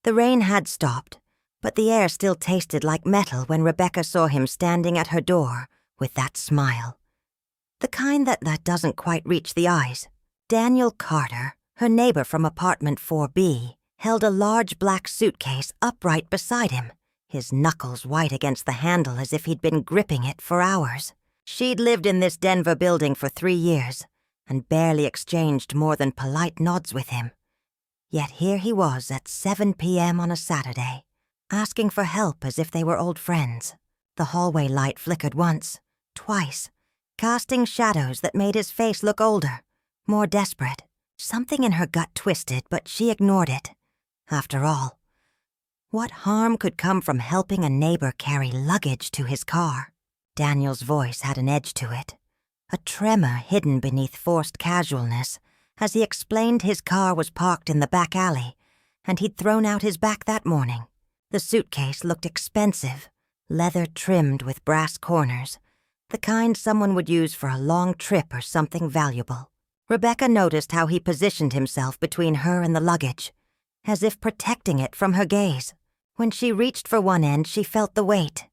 The rain had stopped, but the air still tasted like metal when Rebecca saw him standing at her door with that smile. The kind that doesn't quite reach the eyes. Daniel Carter, her neighbor from apartment 4B, held a large black suitcase upright beside him, his knuckles white against the handle as if he'd been gripping it for hours. She'd lived in this Denver building for 3 years and barely exchanged more than polite nods with him. Yet here he was at 7 p.m. on a Saturday, asking for help as if they were old friends. The hallway light flickered once, twice, casting shadows that made his face look older, more desperate. Something in her gut twisted, but she ignored it. After all, what harm could come from helping a neighbor carry luggage to his car? Daniel's voice had an edge to it, a tremor hidden beneath forced casualness as he explained his car was parked in the back alley and he'd thrown out his back that morning. The suitcase looked expensive, leather trimmed with brass corners, the kind someone would use for a long trip or something valuable. Rebecca noticed how he positioned himself between her and the luggage, as if protecting it from her gaze. When she reached for one end, she felt the weight.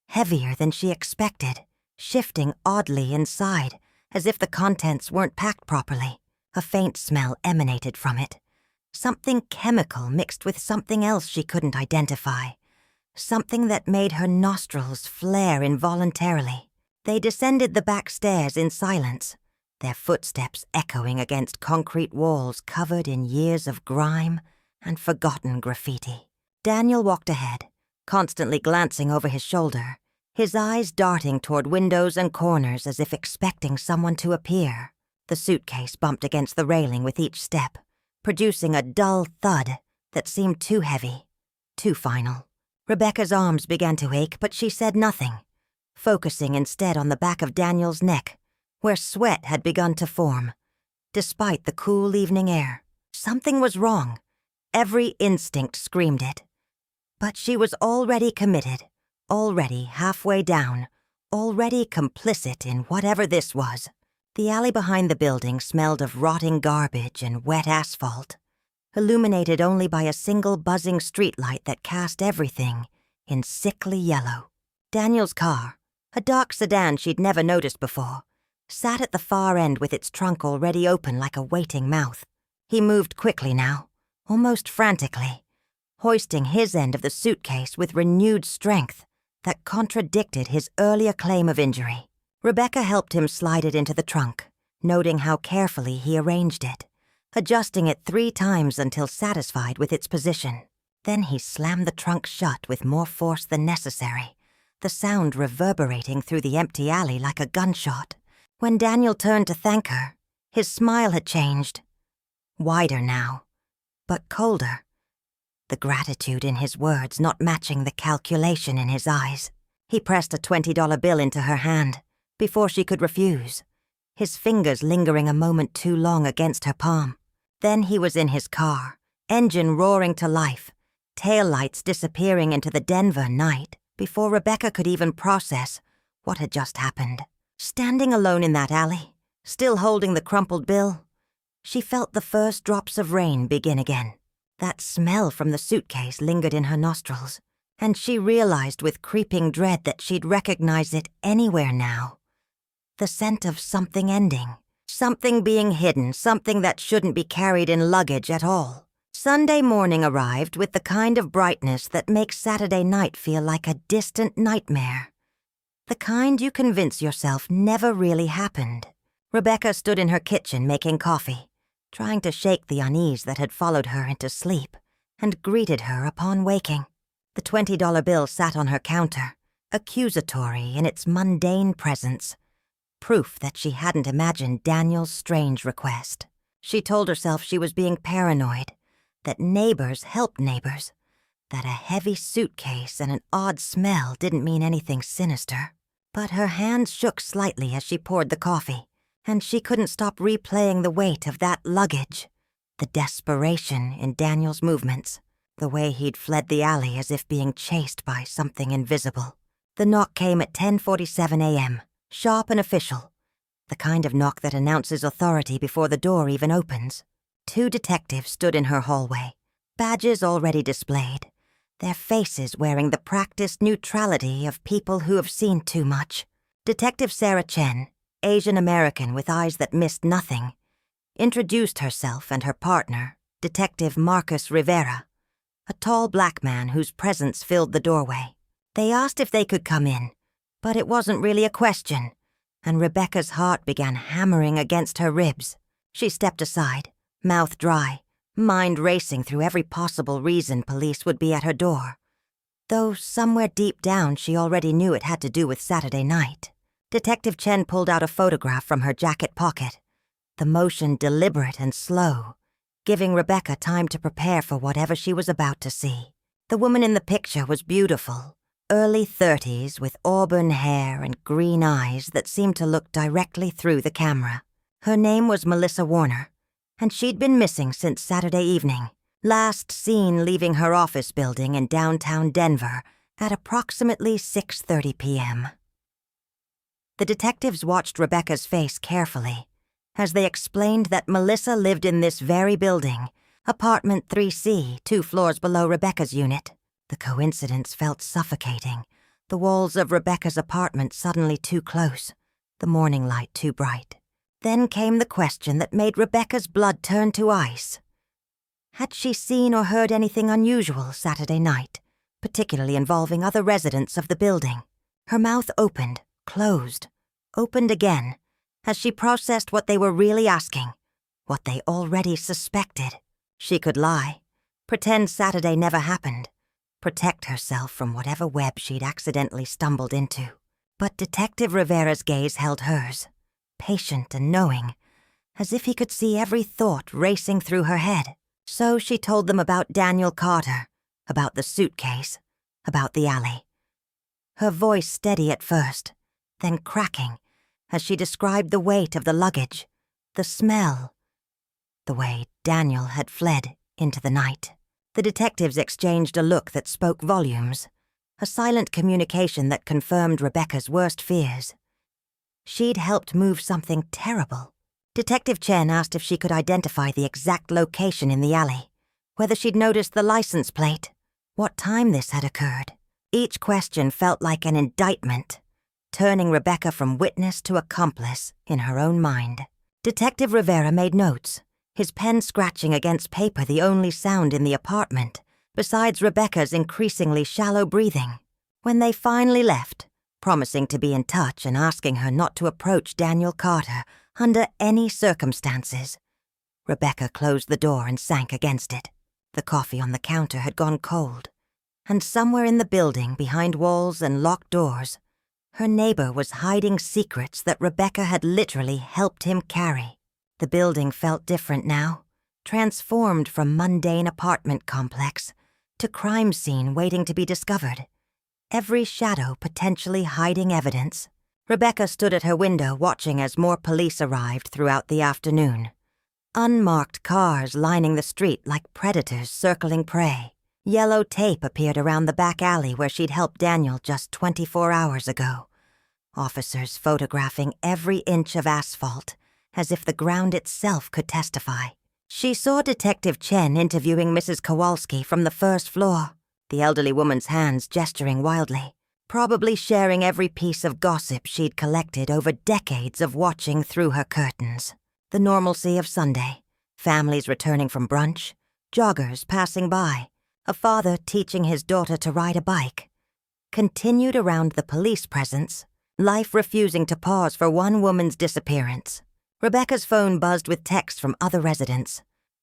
Heavier than she expected, shifting oddly inside, as if the contents weren't packed properly. A faint smell emanated from it. Something chemical mixed with something else she couldn't identify. Something that made her nostrils flare involuntarily. They descended the back stairs in silence, their footsteps echoing against concrete walls covered in years of grime and forgotten graffiti. Daniel walked ahead, constantly glancing over his shoulder, his eyes darting toward windows and corners as if expecting someone to appear. The suitcase bumped against the railing with each step, producing a dull thud that seemed too heavy, too final. Rebecca's arms began to ache, but she said nothing, focusing instead on the back of Daniel's neck, where sweat had begun to form. Despite the cool evening air, something was wrong. Every instinct screamed it. But she was already committed, already halfway down, already complicit in whatever this was. The alley behind the building smelled of rotting garbage and wet asphalt, illuminated only by a single buzzing streetlight that cast everything in sickly yellow. Daniel's car, a dark sedan she'd never noticed before, sat at the far end with its trunk already open like a waiting mouth. He moved quickly now, almost frantically, hoisting his end of the suitcase with renewed strength that contradicted his earlier claim of injury. Rebecca helped him slide it into the trunk, noting how carefully he arranged it, adjusting it 3 times until satisfied with its position. Then he slammed the trunk shut with more force than necessary, the sound reverberating through the empty alley like a gunshot. When Daniel turned to thank her, his smile had changed. Wider now, but colder. The gratitude in his words not matching the calculation in his eyes. He pressed a $20 bill into her hand before she could refuse, his fingers lingering a moment too long against her palm. Then he was in his car, engine roaring to life, taillights disappearing into the Denver night before Rebecca could even process what had just happened. Standing alone in that alley, still holding the crumpled bill, she felt the first drops of rain begin again. That smell from the suitcase lingered in her nostrils, and she realized with creeping dread that she'd recognize it anywhere now. The scent of something ending, something being hidden, something that shouldn't be carried in luggage at all. Sunday morning arrived with the kind of brightness that makes Saturday night feel like a distant nightmare. The kind you convince yourself never really happened. Rebecca stood in her kitchen making coffee, trying to shake the unease that had followed her into sleep and greeted her upon waking. The $20 bill sat on her counter, accusatory in its mundane presence, proof that she hadn't imagined Daniel's strange request. She told herself she was being paranoid, that neighbors helped neighbors, that a heavy suitcase and an odd smell didn't mean anything sinister. But her hands shook slightly as she poured the coffee, and she couldn't stop replaying the weight of that luggage, the desperation in Daniel's movements, the way he'd fled the alley as if being chased by something invisible. The knock came at 10:47 a.m., sharp and official, the kind of knock that announces authority before the door even opens. 2 detectives stood in her hallway, Badges already displayed, their faces wearing the practiced neutrality of people who have seen too much. Detective Sarah Chen, Asian American with eyes that missed nothing, introduced herself and her partner, Detective Marcus Rivera, a tall black man whose presence filled the doorway. They asked if they could come in, but it wasn't really a question, and Rebecca's heart began hammering against her ribs. She stepped aside, mouth dry, mind racing through every possible reason police would be at her door, though somewhere deep down she already knew it had to do with Saturday night. Detective Chen pulled out a photograph from her jacket pocket, the motion deliberate and slow, giving Rebecca time to prepare for whatever she was about to see. The woman in the picture was beautiful, early 30s with auburn hair and green eyes that seemed to look directly through the camera. Her name was Melissa Warner, and she'd been missing since Saturday evening, last seen leaving her office building in downtown Denver at approximately 6:30 p.m. The detectives watched Rebecca's face carefully as they explained that Melissa lived in this very building, apartment 3C, 2 floors below Rebecca's unit. The coincidence felt suffocating, the walls of Rebecca's apartment suddenly too close, the morning light too bright. Then came the question that made Rebecca's blood turn to ice. Had she seen or heard anything unusual Saturday night, particularly involving other residents of the building? Her mouth opened, closed, opened again, as she processed what they were really asking, what they already suspected. She could lie, pretend Saturday never happened, protect herself from whatever web she'd accidentally stumbled into. But Detective Rivera's gaze held hers, patient and knowing, as if he could see every thought racing through her head. So she told them about Daniel Carter, about the suitcase, about the alley. Her voice steady at first, then cracking as she described the weight of the luggage, the smell, the way Daniel had fled into the night. The detectives exchanged a look that spoke volumes, a silent communication that confirmed Rebecca's worst fears. She'd helped move something terrible. Detective Chen asked if she could identify the exact location in the alley, whether she'd noticed the license plate, what time this had occurred. Each question felt like an indictment, turning Rebecca from witness to accomplice in her own mind. Detective Rivera made notes, his pen scratching against paper the only sound in the apartment, besides Rebecca's increasingly shallow breathing. When they finally left, promising to be in touch and asking her not to approach Daniel Carter under any circumstances, Rebecca closed the door and sank against it. The coffee on the counter had gone cold, and somewhere in the building, behind walls and locked doors, her neighbor was hiding secrets that Rebecca had literally helped him carry. The building felt different now, transformed from mundane apartment complex to crime scene waiting to be discovered. Every shadow potentially hiding evidence. Rebecca stood at her window watching as more police arrived throughout the afternoon. Unmarked cars lining the street like predators circling prey. Yellow tape appeared around the back alley where she'd helped Daniel just 24 hours ago. Officers photographing every inch of asphalt, as if the ground itself could testify. She saw Detective Chen interviewing Mrs. Kowalski from the first floor, the elderly woman's hands gesturing wildly, probably sharing every piece of gossip she'd collected over decades of watching through her curtains. The normalcy of Sunday, families returning from brunch, joggers passing by, a father teaching his daughter to ride a bike, continued around the police presence, life refusing to pause for one woman's disappearance. Rebecca's phone buzzed with texts from other residents,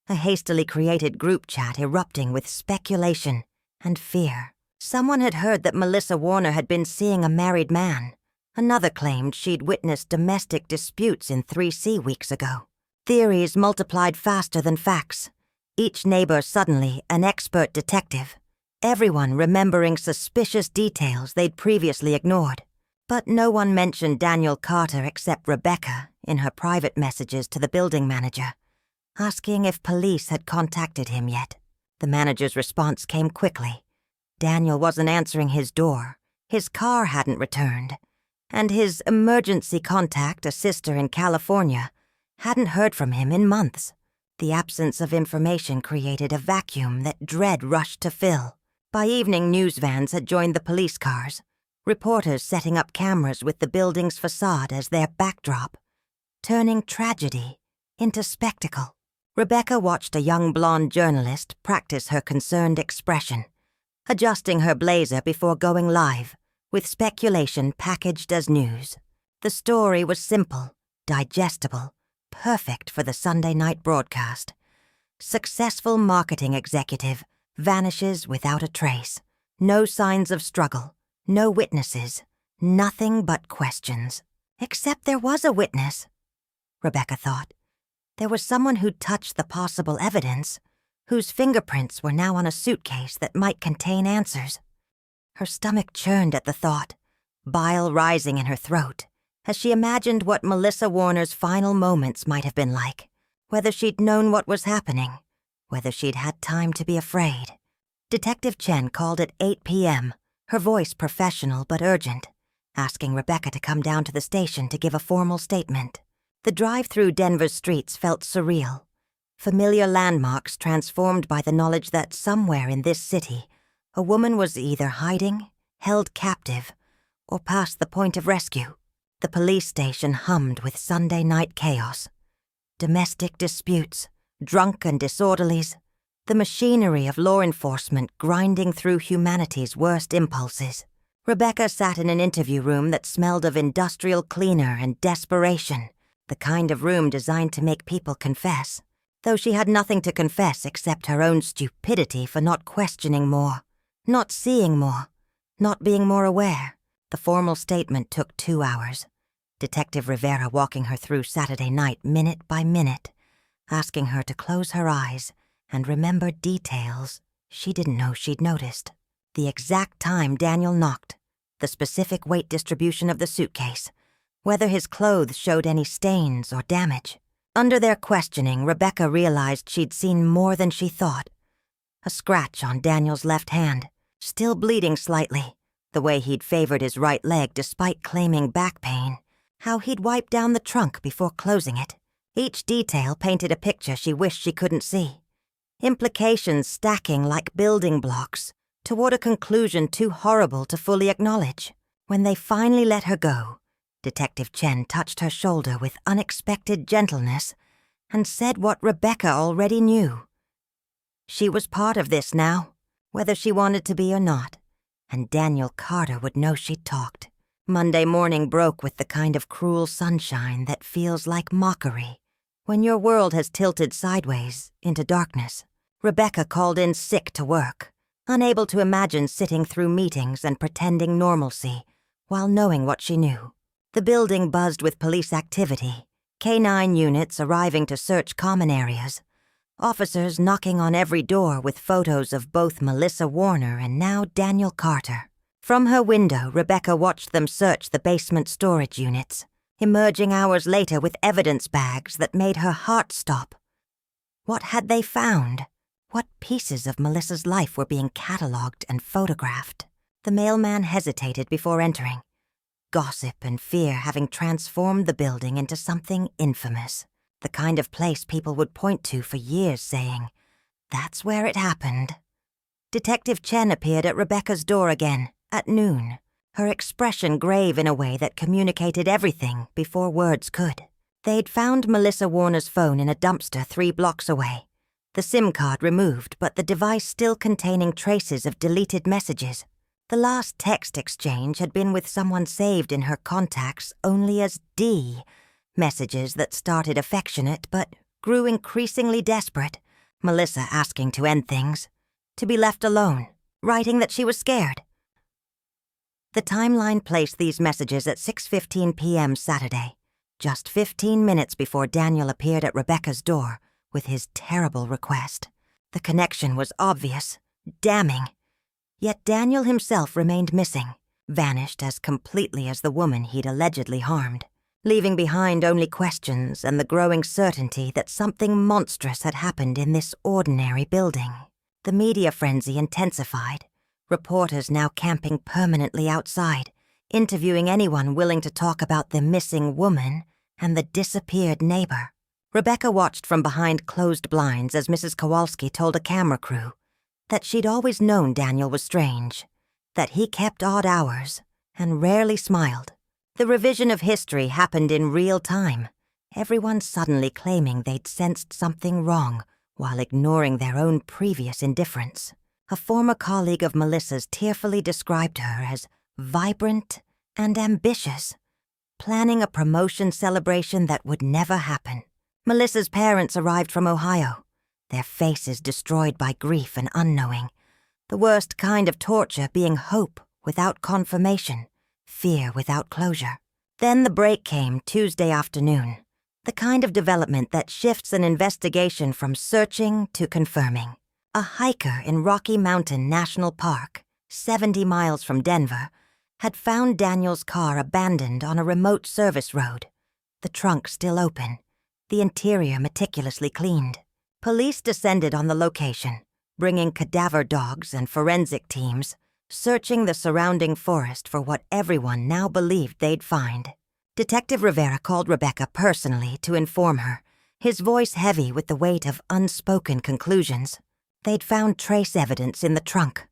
a hastily created group chat erupting with speculation and fear. Someone had heard that Melissa Warner had been seeing a married man. Another claimed she'd witnessed domestic disputes in 3C weeks ago. Theories multiplied faster than facts, each neighbor suddenly an expert detective, everyone remembering suspicious details they'd previously ignored. But no one mentioned Daniel Carter except Rebecca in her private messages to the building manager, asking if police had contacted him yet. The manager's response came quickly. Daniel wasn't answering his door, his car hadn't returned, and his emergency contact, a sister in California, hadn't heard from him in months. The absence of information created a vacuum that dread rushed to fill. By evening, news vans had joined the police cars, reporters setting up cameras with the building's facade as their backdrop, turning tragedy into spectacle. Rebecca watched a young blonde journalist practice her concerned expression, adjusting her blazer before going live, with speculation packaged as news. The story was simple, digestible, perfect for the Sunday night broadcast. Successful marketing executive vanishes without a trace. No signs of struggle, no witnesses, nothing but questions. Except there was a witness, Rebecca thought. There was someone who'd touched the possible evidence, whose fingerprints were now on a suitcase that might contain answers. Her stomach churned at the thought, bile rising in her throat, as she imagined what Melissa Warner's final moments might have been like, whether she'd known what was happening, whether she'd had time to be afraid. Detective Chen called at 8 p.m., her voice professional but urgent, asking Rebecca to come down to the station to give a formal statement. The drive through Denver's streets felt surreal. Familiar landmarks transformed by the knowledge that somewhere in this city, a woman was either hiding, held captive, or past the point of rescue. The police station hummed with Sunday night chaos. Domestic disputes, drunken disorderlies, the machinery of law enforcement grinding through humanity's worst impulses. Rebecca sat in an interview room that smelled of industrial cleaner and desperation, the kind of room designed to make people confess, though she had nothing to confess except her own stupidity for not questioning more, not seeing more, not being more aware. The formal statement took 2 hours. Detective Rivera walking her through Saturday night minute by minute, asking her to close her eyes and remember details she didn't know she'd noticed. The exact time Daniel knocked, the specific weight distribution of the suitcase, whether his clothes showed any stains or damage. Under their questioning, Rebecca realized she'd seen more than she thought. A scratch on Daniel's left hand, still bleeding slightly, the way he'd favored his right leg despite claiming back pain, how he'd wiped down the trunk before closing it. Each detail painted a picture she wished she couldn't see. Implications stacking like building blocks toward a conclusion too horrible to fully acknowledge. When they finally let her go, Detective Chen touched her shoulder with unexpected gentleness and said what Rebecca already knew. She was part of this now, whether she wanted to be or not, and Daniel Carter would know she'd talked. Monday morning broke with the kind of cruel sunshine that feels like mockery when your world has tilted sideways into darkness. Rebecca called in sick to work, unable to imagine sitting through meetings and pretending normalcy while knowing what she knew. The building buzzed with police activity, K-9 units arriving to search common areas, officers knocking on every door with photos of both Melissa Warner and now Daniel Carter. From her window, Rebecca watched them search the basement storage units, emerging hours later with evidence bags that made her heart stop. What had they found? What pieces of Melissa's life were being catalogued and photographed? The mailman hesitated before entering, gossip and fear having transformed the building into something infamous, the kind of place people would point to for years saying, "That's where it happened." Detective Chen appeared at Rebecca's door again, at noon, her expression grave in a way that communicated everything before words could. They'd found Melissa Warner's phone in a dumpster 3 blocks away, the SIM card removed, but the device still containing traces of deleted messages. The last text exchange had been with someone saved in her contacts only as D, messages that started affectionate but grew increasingly desperate, Melissa asking to end things, to be left alone, writing that she was scared. The timeline placed these messages at 6:15 p.m. Saturday, just 15 minutes before Daniel appeared at Rebecca's door with his terrible request. The connection was obvious, damning. Yet Daniel himself remained missing, vanished as completely as the woman he'd allegedly harmed, leaving behind only questions and the growing certainty that something monstrous had happened in this ordinary building. The media frenzy intensified, reporters now camping permanently outside, interviewing anyone willing to talk about the missing woman and the disappeared neighbor. Rebecca watched from behind closed blinds as Mrs. Kowalski told a camera crew that she'd always known Daniel was strange, that he kept odd hours and rarely smiled. The revision of history happened in real time, everyone suddenly claiming they'd sensed something wrong while ignoring their own previous indifference. A former colleague of Melissa's tearfully described her as vibrant and ambitious, planning a promotion celebration that would never happen. Melissa's parents arrived from Ohio, their faces destroyed by grief and unknowing, the worst kind of torture being hope without confirmation, fear without closure. Then the break came Tuesday afternoon, the kind of development that shifts an investigation from searching to confirming. A hiker in Rocky Mountain National Park, 70 miles from Denver, had found Daniel's car abandoned on a remote service road, the trunk still open, the interior meticulously cleaned. Police descended on the location, bringing cadaver dogs and forensic teams, searching the surrounding forest for what everyone now believed they'd find. Detective Rivera called Rebecca personally to inform her, his voice heavy with the weight of unspoken conclusions. They'd found trace evidence in the trunk.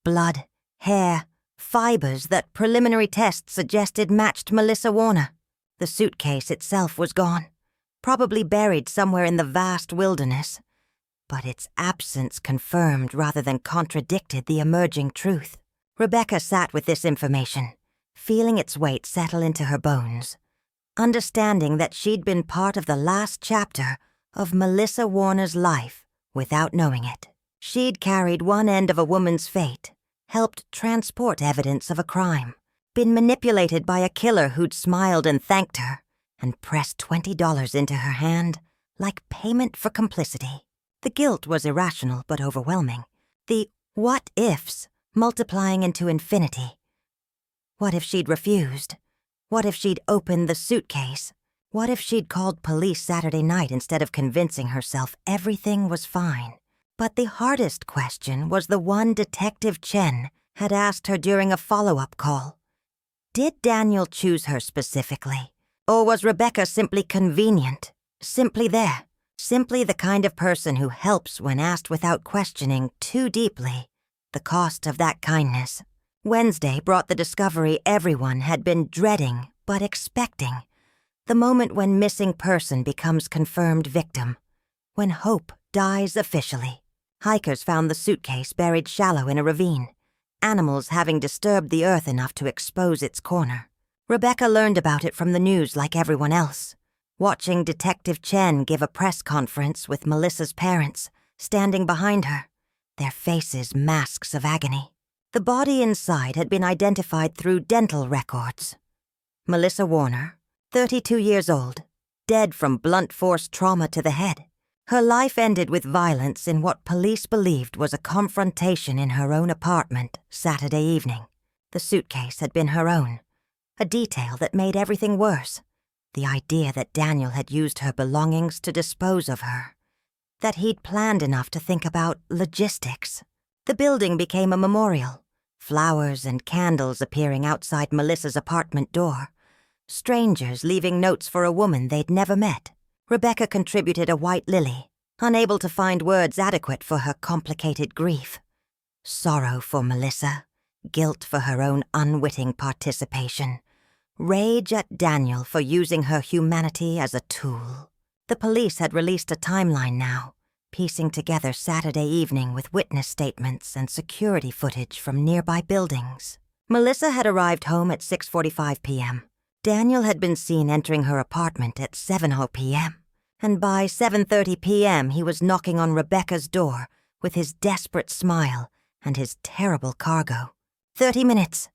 Blood, hair, fibers that preliminary tests suggested matched Melissa Warner. The suitcase itself was gone, probably buried somewhere in the vast wilderness. But its absence confirmed rather than contradicted the emerging truth. Rebecca sat with this information, feeling its weight settle into her bones, understanding that she'd been part of the last chapter of Melissa Warner's life without knowing it. She'd carried one end of a woman's fate, helped transport evidence of a crime, been manipulated by a killer who'd smiled and thanked her, and pressed $20 into her hand like payment for complicity. The guilt was irrational but overwhelming, the what-ifs multiplying into infinity. What if she'd refused? What if she'd opened the suitcase? What if she'd called police Saturday night instead of convincing herself everything was fine? But the hardest question was the one Detective Chen had asked her during a follow-up call. Did Daniel choose her specifically? Or was Rebecca simply convenient, simply there, simply the kind of person who helps when asked without questioning too deeply the cost of that kindness? Wednesday brought the discovery everyone had been dreading but expecting, the moment when missing person becomes confirmed victim, when hope dies officially. Hikers found the suitcase buried shallow in a ravine, animals having disturbed the earth enough to expose its corner. Rebecca learned about it from the news like everyone else, watching Detective Chen give a press conference with Melissa's parents, standing behind her, their faces masks of agony. The body inside had been identified through dental records. Melissa Warner, 32 years old, dead from blunt force trauma to the head. Her life ended with violence in what police believed was a confrontation in her own apartment Saturday evening. The suitcase had been her own, a detail that made everything worse. The idea that Daniel had used her belongings to dispose of her, that he'd planned enough to think about logistics. The building became a memorial, flowers and candles appearing outside Melissa's apartment door, strangers leaving notes for a woman they'd never met. Rebecca contributed a white lily, unable to find words adequate for her complicated grief. Sorrow for Melissa, guilt for her own unwitting participation, rage at Daniel for using her humanity as a tool. The police had released a timeline now, piecing together Saturday evening with witness statements and security footage from nearby buildings. Melissa had arrived home at 6:45 p.m. Daniel had been seen entering her apartment at 7:00 p.m., and by 7:30 p.m. he was knocking on Rebecca's door with his desperate smile and his terrible cargo. 30 minutes.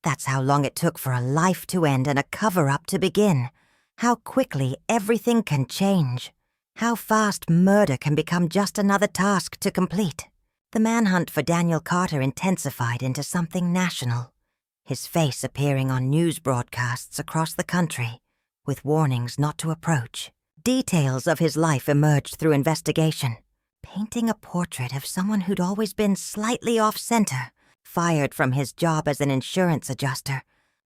That's how long it took for a life to end and a cover-up to begin. How quickly everything can change. How fast murder can become just another task to complete. The manhunt for Daniel Carter intensified into something national, his face appearing on news broadcasts across the country, with warnings not to approach. Details of his life emerged through investigation, painting a portrait of someone who'd always been slightly off-center, fired from his job as an insurance adjuster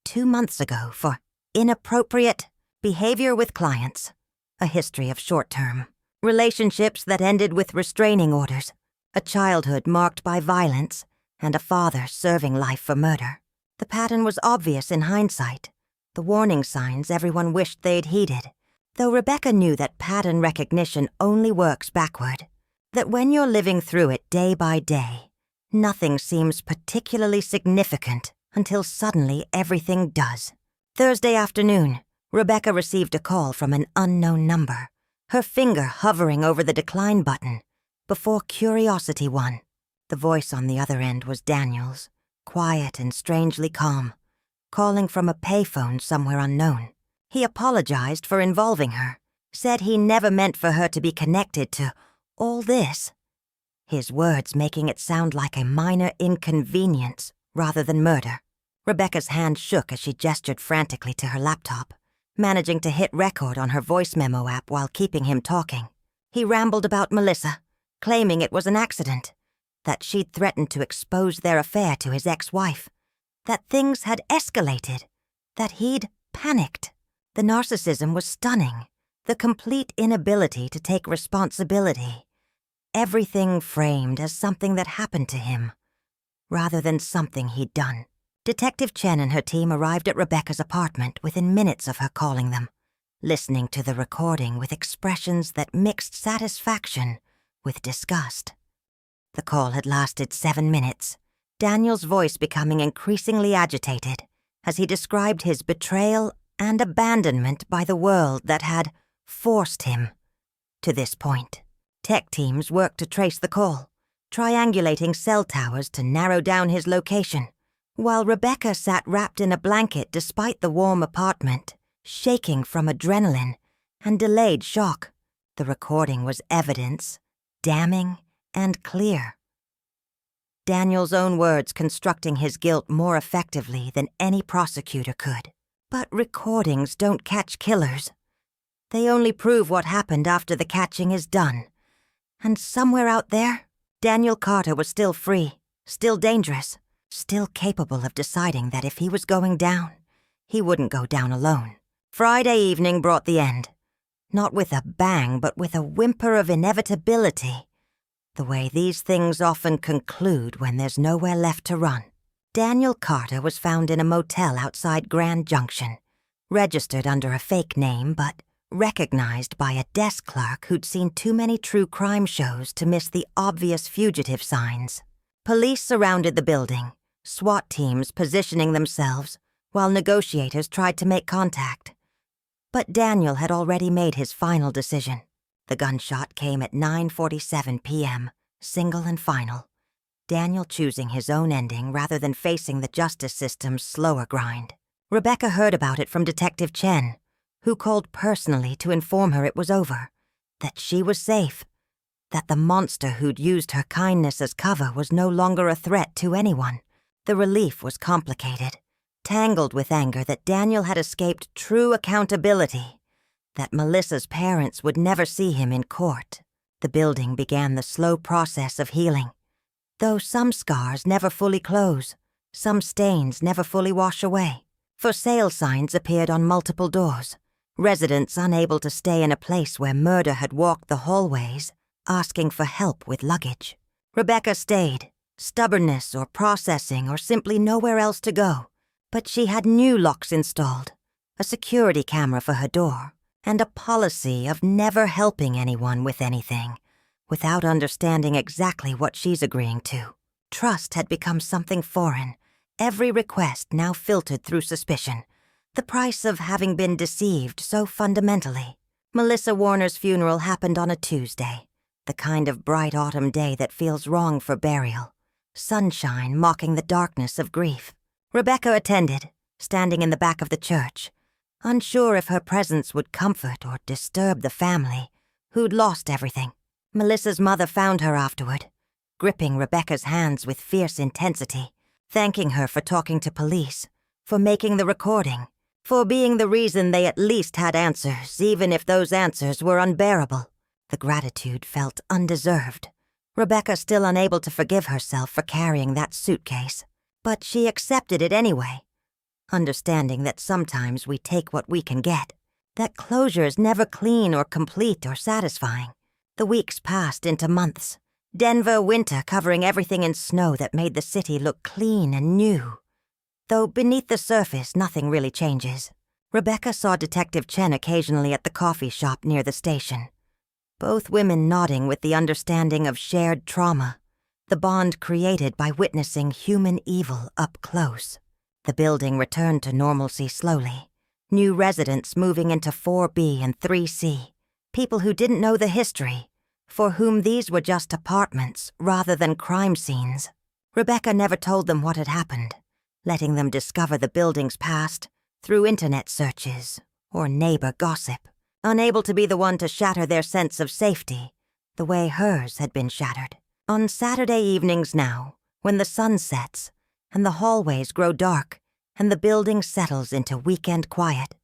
2 months ago for inappropriate behavior with clients. a history of short-term relationships that ended with restraining orders, a childhood marked by violence, and a father serving life for murder. The pattern was obvious in hindsight, the warning signs everyone wished they'd heeded, though Rebecca knew that pattern recognition only works backward, that when you're living through it day by day, nothing seems particularly significant until suddenly everything does. Thursday afternoon, Rebecca received a call from an unknown number, her finger hovering over the decline button, before curiosity won. The voice on the other end was Daniel's, quiet and strangely calm, calling from a payphone somewhere unknown. He apologized for involving her, said he never meant for her to be connected to all this, his words making it sound like a minor inconvenience rather than murder. Rebecca's hand shook as she gestured frantically to her laptop, managing to hit record on her voice memo app while keeping him talking. He rambled about Melissa, claiming it was an accident, that she'd threatened to expose their affair to his ex-wife, that things had escalated, that he'd panicked. The narcissism was stunning, the complete inability to take responsibility, everything framed as something that happened to him, rather than something he'd done. Detective Chen and her team arrived at Rebecca's apartment within minutes of her calling them, listening to the recording with expressions that mixed satisfaction with disgust. The call had lasted 7 minutes, Daniel's voice becoming increasingly agitated as he described his betrayal and abandonment by the world that had forced him to this point. Tech teams worked to trace the call, triangulating cell towers to narrow down his location, while Rebecca sat wrapped in a blanket despite the warm apartment, shaking from adrenaline and delayed shock. The recording was evidence, damning and clear. Daniel's own words constructing his guilt more effectively than any prosecutor could. But recordings don't catch killers. They only prove what happened after the catching is done. And somewhere out there, Daniel Carter was still free, still dangerous, still capable of deciding that if he was going down, he wouldn't go down alone. Friday evening brought the end. Not with a bang, but with a whimper of inevitability. The way these things often conclude when there's nowhere left to run. Daniel Carter was found in a motel outside Grand Junction, registered under a fake name but recognized by a desk clerk who'd seen too many true crime shows to miss the obvious fugitive signs. Police surrounded the building, SWAT teams positioning themselves while negotiators tried to make contact. But Daniel had already made his final decision. The gunshot came at 9:47 p.m., single and final. Daniel choosing his own ending rather than facing the justice system's slower grind. Rebecca heard about it from Detective Chen, who called personally to inform her it was over, that she was safe, that the monster who'd used her kindness as cover was no longer a threat to anyone. The relief was complicated, tangled with anger that Daniel had escaped true accountability, that Melissa's parents would never see him in court. The building began the slow process of healing. Though some scars never fully close, some stains never fully wash away. For sale signs appeared on multiple doors, residents unable to stay in a place where murder had walked the hallways, asking for help with luggage. Rebecca stayed, stubbornness or processing or simply nowhere else to go. But she had new locks installed, a security camera for her door, and a policy of never helping anyone with anything without understanding exactly what she's agreeing to. Trust had become something foreign, every request now filtered through suspicion, the price of having been deceived so fundamentally. Melissa Warner's funeral happened on a Tuesday, the kind of bright autumn day that feels wrong for burial, sunshine mocking the darkness of grief. Rebecca attended, standing in the back of the church, unsure if her presence would comfort or disturb the family, who'd lost everything. Melissa's mother found her afterward, gripping Rebecca's hands with fierce intensity, thanking her for talking to police, for making the recording, for being the reason they at least had answers, even if those answers were unbearable. The gratitude felt undeserved. Rebecca still unable to forgive herself for carrying that suitcase, but she accepted it anyway, understanding that sometimes we take what we can get. that closure's never clean or complete or satisfying. The weeks passed into months. Denver winter covering everything in snow that made the city look clean and new. Though beneath the surface, nothing really changes. Rebecca saw Detective Chen occasionally at the coffee shop near the station. Both women nodding with the understanding of shared trauma, the bond created by witnessing human evil up close. The building returned to normalcy slowly. New residents moving into 4B and 3C. People who didn't know the history, for whom these were just apartments rather than crime scenes. Rebecca never told them what had happened, letting them discover the building's past through internet searches or neighbor gossip, unable to be the one to shatter their sense of safety, the way hers had been shattered. On Saturday evenings now, when the sun sets and the hallways grow dark and the building settles into weekend quiet,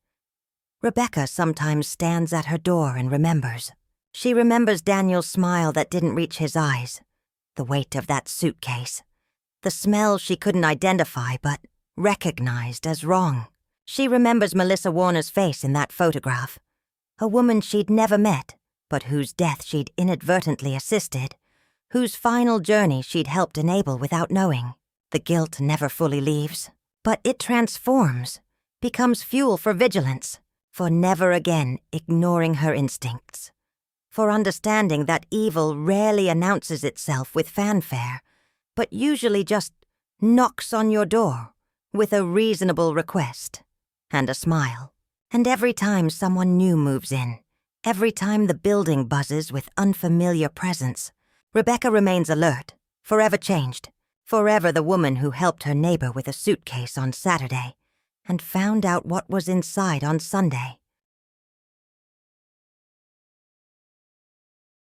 Rebecca sometimes stands at her door and remembers. She remembers Daniel's smile that didn't reach his eyes, the weight of that suitcase, the smell she couldn't identify but recognized as wrong. She remembers Melissa Warner's face in that photograph, a woman she'd never met, but whose death she'd inadvertently assisted, whose final journey she'd helped enable without knowing. The guilt never fully leaves, but it transforms, becomes fuel for vigilance, for never again ignoring her instincts, for understanding that evil rarely announces itself with fanfare, but usually just knocks on your door with a reasonable request and a smile. And every time someone new moves in, every time the building buzzes with unfamiliar presence, Rebecca remains alert, forever changed, forever the woman who helped her neighbor with a suitcase on Saturday and found out what was inside on Sunday.